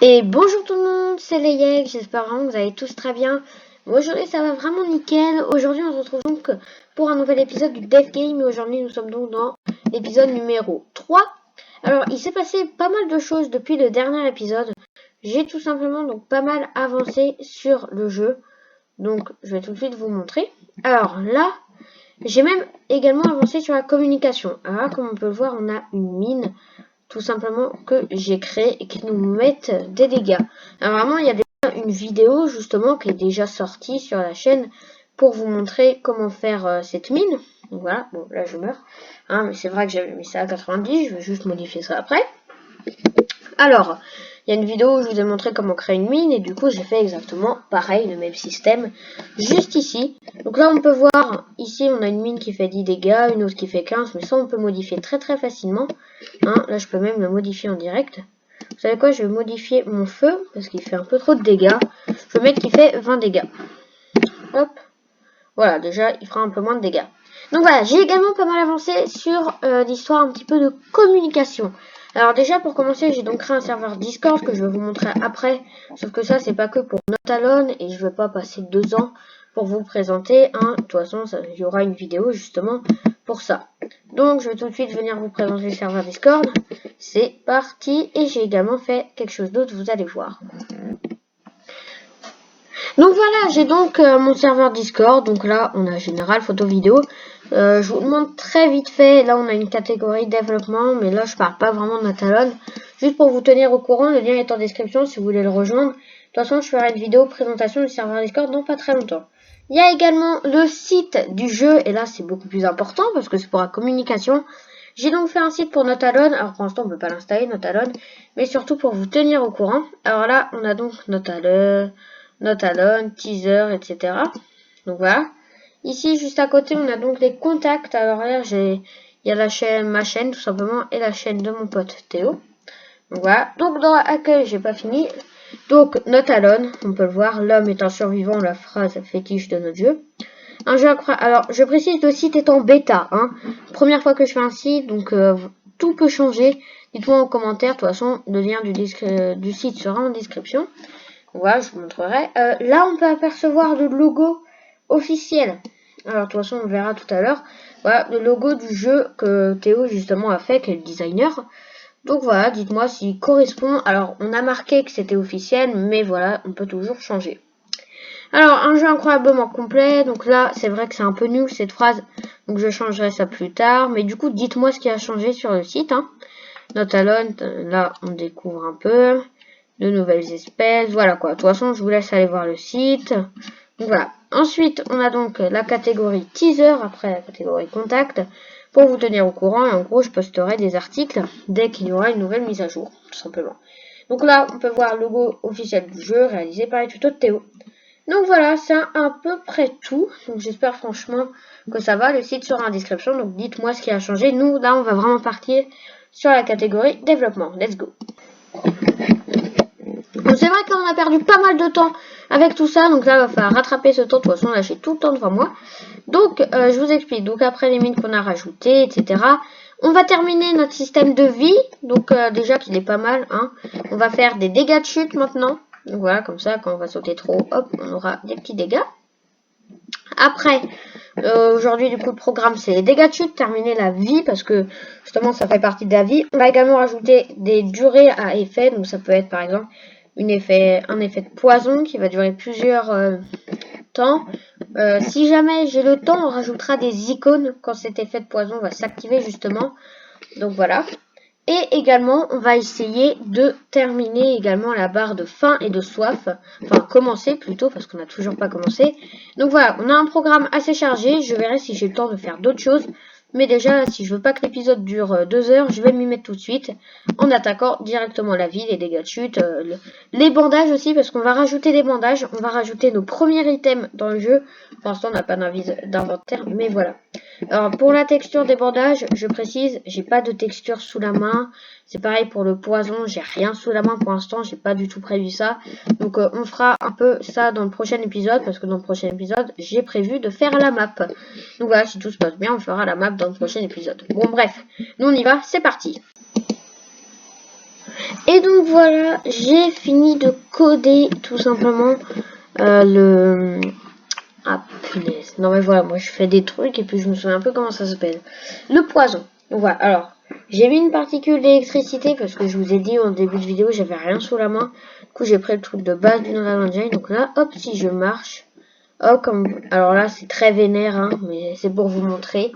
Et bonjour tout le monde, c'est Layek, j'espère vraiment que vous allez tous très bien. Aujourd'hui ça va vraiment nickel. Aujourd'hui on se retrouve donc pour un nouvel épisode du Dev Game. Et aujourd'hui nous sommes donc dans l'épisode numéro 3. Alors il s'est passé pas mal de choses depuis le dernier épisode. J'ai tout simplement donc pas mal avancé sur le jeu. Donc je vais tout de suite vous montrer. Alors là, j'ai même également avancé sur la communication. Alors là, comme on peut le voir, on a une mine tout simplement que j'ai créé et qui nous mettent des dégâts. Alors vraiment, il y a déjà une vidéo justement qui est déjà sortie sur la chaîne pour vous montrer comment faire cette mine. Donc voilà, bon là je meurs. Hein, mais c'est vrai que j'avais mis ça à 90, je vais juste modifier ça après. Alors, il y a une vidéo où je vous ai montré comment créer une mine et du coup j'ai fait exactement pareil, le même système, juste ici. Donc là on peut voir, ici on a une mine qui fait 10 dégâts, une autre qui fait 15, mais ça on peut modifier très facilement. Hein, là je peux même le modifier en direct. Vous savez quoi, je vais modifier mon feu parce qu'il fait un peu trop de dégâts. Je vais mettre qu'il fait 20 dégâts. Hop, voilà, déjà il fera un peu moins de dégâts. Donc voilà, j'ai également pas mal avancé sur l'histoire un petit peu de communication. Alors déjà pour commencer, j'ai donc créé un serveur Discord que je vais vous montrer après. Sauf que ça, c'est pas que pour Notalone et je vais pas passer 2 ans pour vous le présenter. Hein. De toute façon, il y aura une vidéo justement pour ça. Donc je vais tout de suite venir vous présenter le serveur Discord. C'est parti et j'ai également fait quelque chose d'autre, vous allez voir. Donc voilà, j'ai donc mon serveur Discord. Donc là, on a général, photo, vidéo. Je vous demande très vite fait. Là, on a une catégorie développement, mais là, je parle pas vraiment de Natalone. Juste pour vous tenir au courant, le lien est en description si vous voulez le rejoindre. De toute façon, je ferai une vidéo présentation du serveur Discord dans pas très longtemps. Il y a également le site du jeu, et là, c'est beaucoup plus important parce que c'est pour la communication. J'ai donc fait un site pour Notalone. Alors pour l'instant, on ne peut pas l'installer, Notalone, mais surtout pour vous tenir au courant. Alors là, on a donc Notalone, teaser, etc. Donc voilà. Ici, juste à côté, on a donc les contacts. Alors là, il y a la chaîne, ma chaîne tout simplement, et la chaîne de mon pote Théo. Donc voilà. Donc dans l'accueil, j'ai pas fini. Donc Notalone, on peut le voir, l'homme est un survivant, la phrase fétiche de notre jeu. Un jeu incroyable. Alors, je précise, le site est en bêta. Hein. Première fois que je fais un site, donc tout peut changer. Dites-moi en commentaire. De toute façon, le lien du site sera en description. Voilà, je vous montrerai. Là, on peut apercevoir le logo officiel. Alors, de toute façon, on verra tout à l'heure. Voilà, le logo du jeu que Théo, justement, a fait, qui est le designer. Donc voilà, dites-moi s'il correspond. Alors, on a marqué que c'était officiel, mais voilà, on peut toujours changer. Alors, un jeu incroyablement complet. Donc là, c'est vrai que c'est un peu nul, cette phrase. Donc, je changerai ça plus tard. Mais du coup, dites-moi ce qui a changé sur le site. Hein. Notalone, là, on découvre un peu de nouvelles espèces, voilà quoi. De toute façon, je vous laisse aller voir le site. Donc voilà. Ensuite, on a donc la catégorie teaser, après la catégorie contact, pour vous tenir au courant. Et en gros, je posterai des articles dès qu'il y aura une nouvelle mise à jour, tout simplement. Donc là, on peut voir le logo officiel du jeu, réalisé par les tutos de Théo. Donc voilà, c'est à peu près tout. Donc j'espère franchement que ça va. Le site sera en description, donc dites-moi ce qui a changé. Nous, là, on va vraiment partir sur la catégorie développement. Let's go. C'est vrai qu'on a perdu pas mal de temps avec tout ça, donc là il va falloir rattraper ce temps. De toute façon là j'ai tout le temps devant moi. Donc je vous explique, donc après les mines qu'on a rajoutées, etc. On va terminer notre système de vie, donc déjà qu'il est pas mal. Hein. On va faire des dégâts de chute maintenant. Donc voilà, comme ça quand on va sauter trop, hop, on aura des petits dégâts. Après, aujourd'hui du coup le programme c'est les dégâts de chute, terminer la vie parce que justement ça fait partie de la vie. On va également rajouter des durées à effet, donc ça peut être par exemple un effet de poison qui va durer plusieurs temps. Si jamais j'ai le temps, on rajoutera des icônes quand cet effet de poison va s'activer justement. Donc voilà. Et également, on va essayer de terminer également la barre de faim et de soif. Enfin, commencer plutôt, parce qu'on n'a toujours pas commencé. Donc voilà, on a un programme assez chargé. Je verrai si j'ai le temps de faire d'autres choses. Mais déjà, si je veux pas que l'épisode dure 2 heures, je vais m'y mettre tout de suite. En attaquant directement la vie, les dégâts de chute, les bandages aussi, parce qu'on va rajouter des bandages. On va rajouter nos premiers items dans le jeu. Pour l'instant, on n'a pas d'inventaire, mais voilà. Alors, pour la texture des bandages, je précise, j'ai pas de texture sous la main. C'est pareil pour le poison, j'ai rien sous la main pour l'instant, j'ai pas du tout prévu ça. Donc on fera un peu ça dans le prochain épisode, parce que dans le prochain épisode, j'ai prévu de faire la map. Donc voilà, si tout se passe bien, on fera la map dans le prochain épisode. Bon bref, nous on y va, c'est parti. Et donc voilà, j'ai fini de coder tout simplement Ah punaise, non mais voilà, moi je fais des trucs et puis je me souviens un peu comment ça s'appelle. Le poison. Donc voilà, alors j'ai mis une particule d'électricité parce que je vous ai dit en début de vidéo j'avais rien sous la main. Du coup j'ai pris le truc de base du Unreal Engine. Donc là, hop, si je marche, hop, alors là c'est très vénère, hein, mais c'est pour vous montrer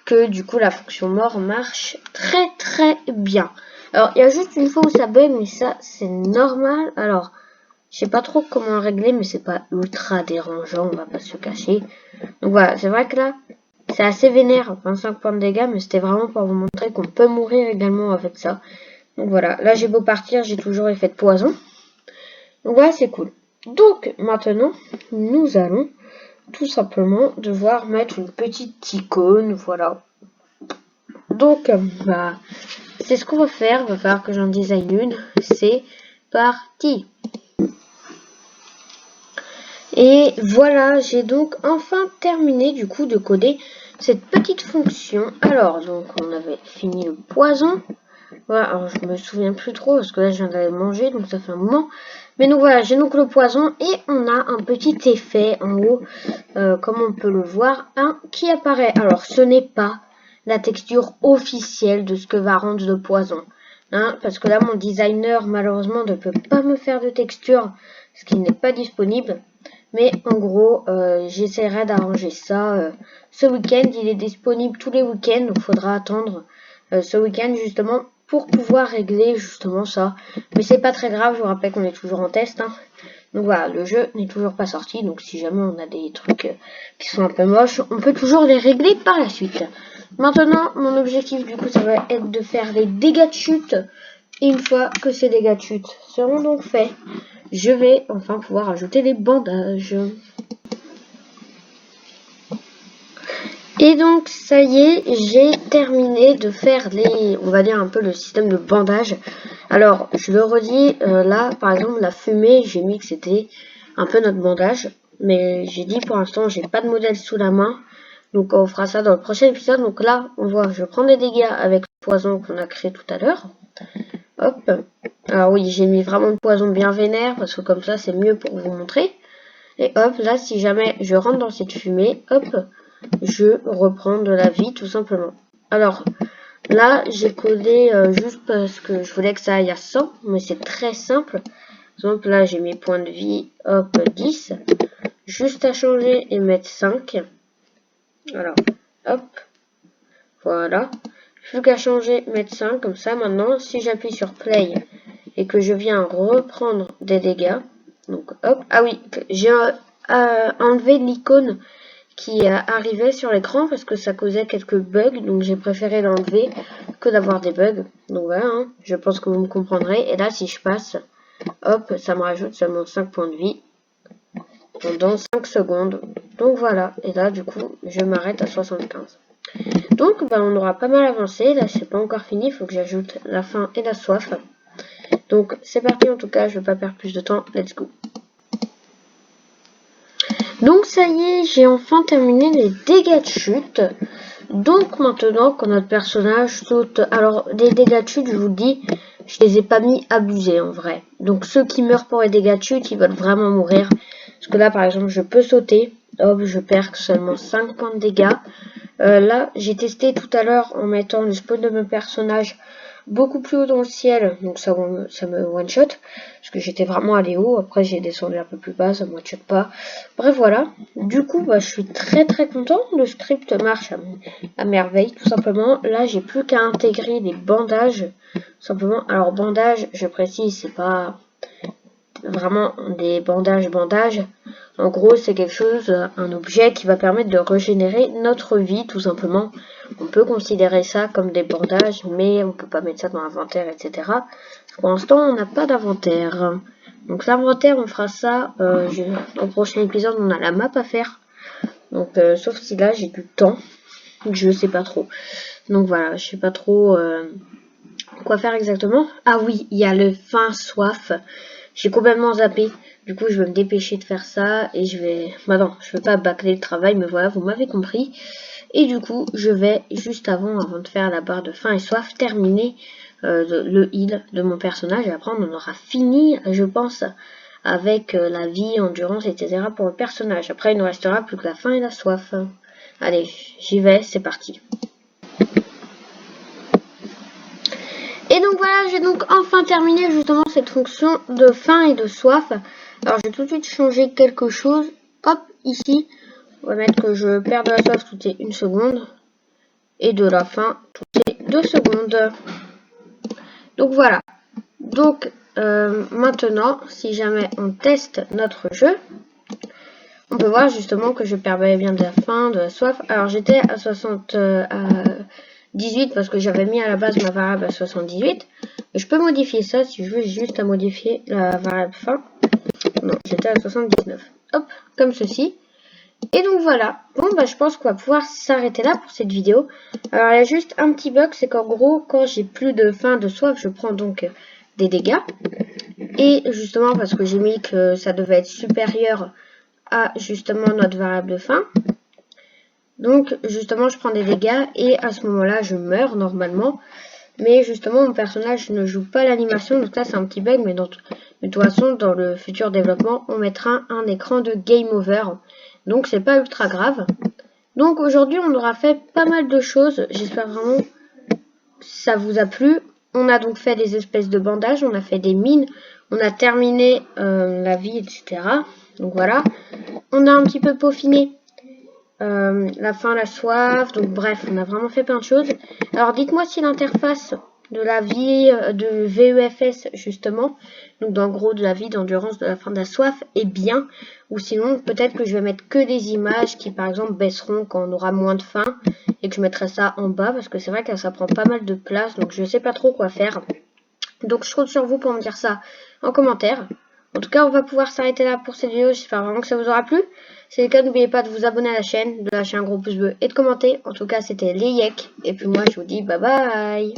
que du coup la fonction mort marche très très bien. Alors il y a juste une fois où ça bug, mais ça c'est normal. Alors je sais pas trop comment le régler, mais c'est pas ultra dérangeant, on va pas se cacher. Donc voilà, c'est vrai que là c'est assez vénère, 25 points de dégâts, mais c'était vraiment pour vous montrer qu'on peut mourir également avec ça. Donc voilà, là j'ai beau partir, j'ai toujours effet de poison. Donc voilà, c'est cool. Donc maintenant, nous allons tout simplement devoir mettre une petite icône, voilà. Donc, bah, c'est ce qu'on va faire. Il va falloir que j'en design une. C'est parti. Et voilà, j'ai donc enfin terminé du coup de coder cette petite fonction. Alors, donc, on avait fini le poison. Voilà, alors je me souviens plus trop parce que là je viens d'aller manger, donc ça fait un moment. Mais donc voilà, j'ai donc le poison et on a un petit effet en haut, comme on peut le voir, qui apparaît. Alors, ce n'est pas la texture officielle de ce que va rendre le poison. Hein, parce que là, mon designer, malheureusement, ne peut pas me faire de texture, ce qui n'est pas disponible. Mais en gros, j'essaierai d'arranger ça ce week-end. Il est disponible tous les week-ends, donc il faudra attendre ce week-end justement pour pouvoir régler justement ça. Mais c'est pas très grave, je vous rappelle qu'on est toujours en test. Hein. Donc voilà, le jeu n'est toujours pas sorti, donc si jamais on a des trucs qui sont un peu moches, on peut toujours les régler par la suite. Maintenant, mon objectif du coup, ça va être de faire les dégâts de chute. Et une fois que ces dégâts de chute seront donc faits, je vais enfin pouvoir ajouter les bandages. Et donc, ça y est, j'ai terminé de faire on va dire un peu le système de bandage. Alors, je le redis, là, par exemple, la fumée, j'ai mis que c'était un peu notre bandage. Mais j'ai dit, pour l'instant, j'ai pas de modèle sous la main. Donc, on fera ça dans le prochain épisode. Donc là, on voit, je prends des dégâts avec le poison qu'on a créé tout à l'heure. Hop. Alors oui, j'ai mis vraiment le poison bien vénère, parce que comme ça, c'est mieux pour vous montrer. Et hop, là, si jamais je rentre dans cette fumée, hop, je reprends de la vie tout simplement. Alors là j'ai codé juste parce que je voulais que ça aille à 100, mais c'est très simple. Par exemple là j'ai mes points de vie, hop 10, juste à changer et mettre 5. Alors hop, voilà, plus qu'à changer, mettre 5 comme ça. Maintenant si j'appuie sur play et que je viens reprendre des dégâts, donc hop, ah oui, j'ai enlevé l'icône qui arrivait sur l'écran parce que ça causait quelques bugs, donc j'ai préféré l'enlever que d'avoir des bugs. Donc voilà, hein, je pense que vous me comprendrez. Et là, si je passe, hop, ça me rajoute seulement 5 points de vie pendant 5 secondes. Donc voilà, et là, du coup, je m'arrête à 75. Donc, bah, on aura pas mal avancé. Là, c'est pas encore fini, il faut que j'ajoute la faim et la soif. Donc, c'est parti, en tout cas, je vais pas perdre plus de temps. Let's go. Donc ça y est, j'ai enfin terminé les dégâts de chute. Donc maintenant, quand notre personnage saute... Alors, les dégâts de chute, je vous le dis, je les ai pas mis abusés en vrai. Donc ceux qui meurent pour les dégâts de chute, ils veulent vraiment mourir. Parce que là, par exemple, je peux sauter. Hop, je perds seulement 5 points de dégâts. Là, j'ai testé tout à l'heure en mettant le spawn de mon personnage beaucoup plus haut dans le ciel, donc ça me one shot parce que j'étais vraiment allé haut. Après j'ai descendu un peu plus bas, ça me one shot pas. Bref voilà, du coup bah, je suis très content. Le script marche à merveille tout simplement. Là j'ai plus qu'à intégrer les bandages simplement. Alors bandages, je précise, c'est pas vraiment des bandages. En gros, c'est quelque chose, un objet qui va permettre de régénérer notre vie, tout simplement. On peut considérer ça comme des bandages, mais on peut pas mettre ça dans l'inventaire, etc. Pour l'instant, on n'a pas d'inventaire. Donc l'inventaire, on fera ça dans le prochain épisode. On a la map à faire. Donc, sauf si là, j'ai du temps. Je sais pas trop. Donc voilà, je sais pas trop quoi faire exactement. Ah oui, il y a le faim, soif. J'ai complètement zappé. Du coup, je vais me dépêcher de faire ça. Et je vais... Bah non, je vais pas bâcler le travail. Mais voilà, vous m'avez compris. Et du coup, je vais, juste avant de faire la barre de faim et soif, terminer le heal de mon personnage. Et après, on en aura fini, je pense, avec la vie, endurance, etc. pour le personnage. Après, il ne restera plus que la faim et la soif. Allez, j'y vais, c'est parti. Et donc voilà, j'ai donc enfin terminé justement cette fonction de faim et de soif. Alors, je vais tout de suite changer quelque chose. Hop, ici, on va mettre que je perds de la soif toutes les 1 seconde. Et de la faim toutes les 2 secondes. Donc voilà. Donc maintenant, si jamais on teste notre jeu, on peut voir justement que je perdais bien de la faim, de la soif. Alors j'étais à 18 parce que j'avais mis à la base ma variable à 78. Mais je peux modifier ça si je veux juste à modifier la variable faim. Non, j'étais à 79. Hop, comme ceci. Et donc voilà, bon bah je pense qu'on va pouvoir s'arrêter là pour cette vidéo. Alors il y a juste un petit bug, c'est qu'en gros quand j'ai plus de faim, de soif, je prends donc des dégâts. Et justement parce que j'ai mis que ça devait être supérieur à justement notre variable de faim. Donc justement je prends des dégâts et à ce moment là je meurs normalement. Mais justement mon personnage ne joue pas l'animation, donc là c'est un petit bug, mais de toute façon dans le futur développement on mettra un écran de game over. Donc c'est pas ultra grave. Donc aujourd'hui on aura fait pas mal de choses. J'espère vraiment que ça vous a plu. On a donc fait des espèces de bandages, on a fait des mines, on a terminé la vie, etc. Donc voilà. On a un petit peu peaufiné la faim, la soif. Donc bref, on a vraiment fait plein de choses. Alors dites-moi si l'interface de la vie de VEFS justement, donc en gros de la vie, d'endurance, de la faim, de la soif est bien, ou sinon peut-être que je vais mettre que des images qui par exemple baisseront quand on aura moins de faim et que je mettrai ça en bas parce que c'est vrai que ça prend pas mal de place, donc je sais pas trop quoi faire. Donc je compte sur vous pour me dire ça en commentaire. En tout cas, on va pouvoir s'arrêter là pour cette vidéo. J'espère vraiment que ça vous aura plu. Si c'est le cas, n'oubliez pas de vous abonner à la chaîne, de lâcher un gros pouce bleu et de commenter. En tout cas, c'était les Yek. Et puis moi, je vous dis bye bye.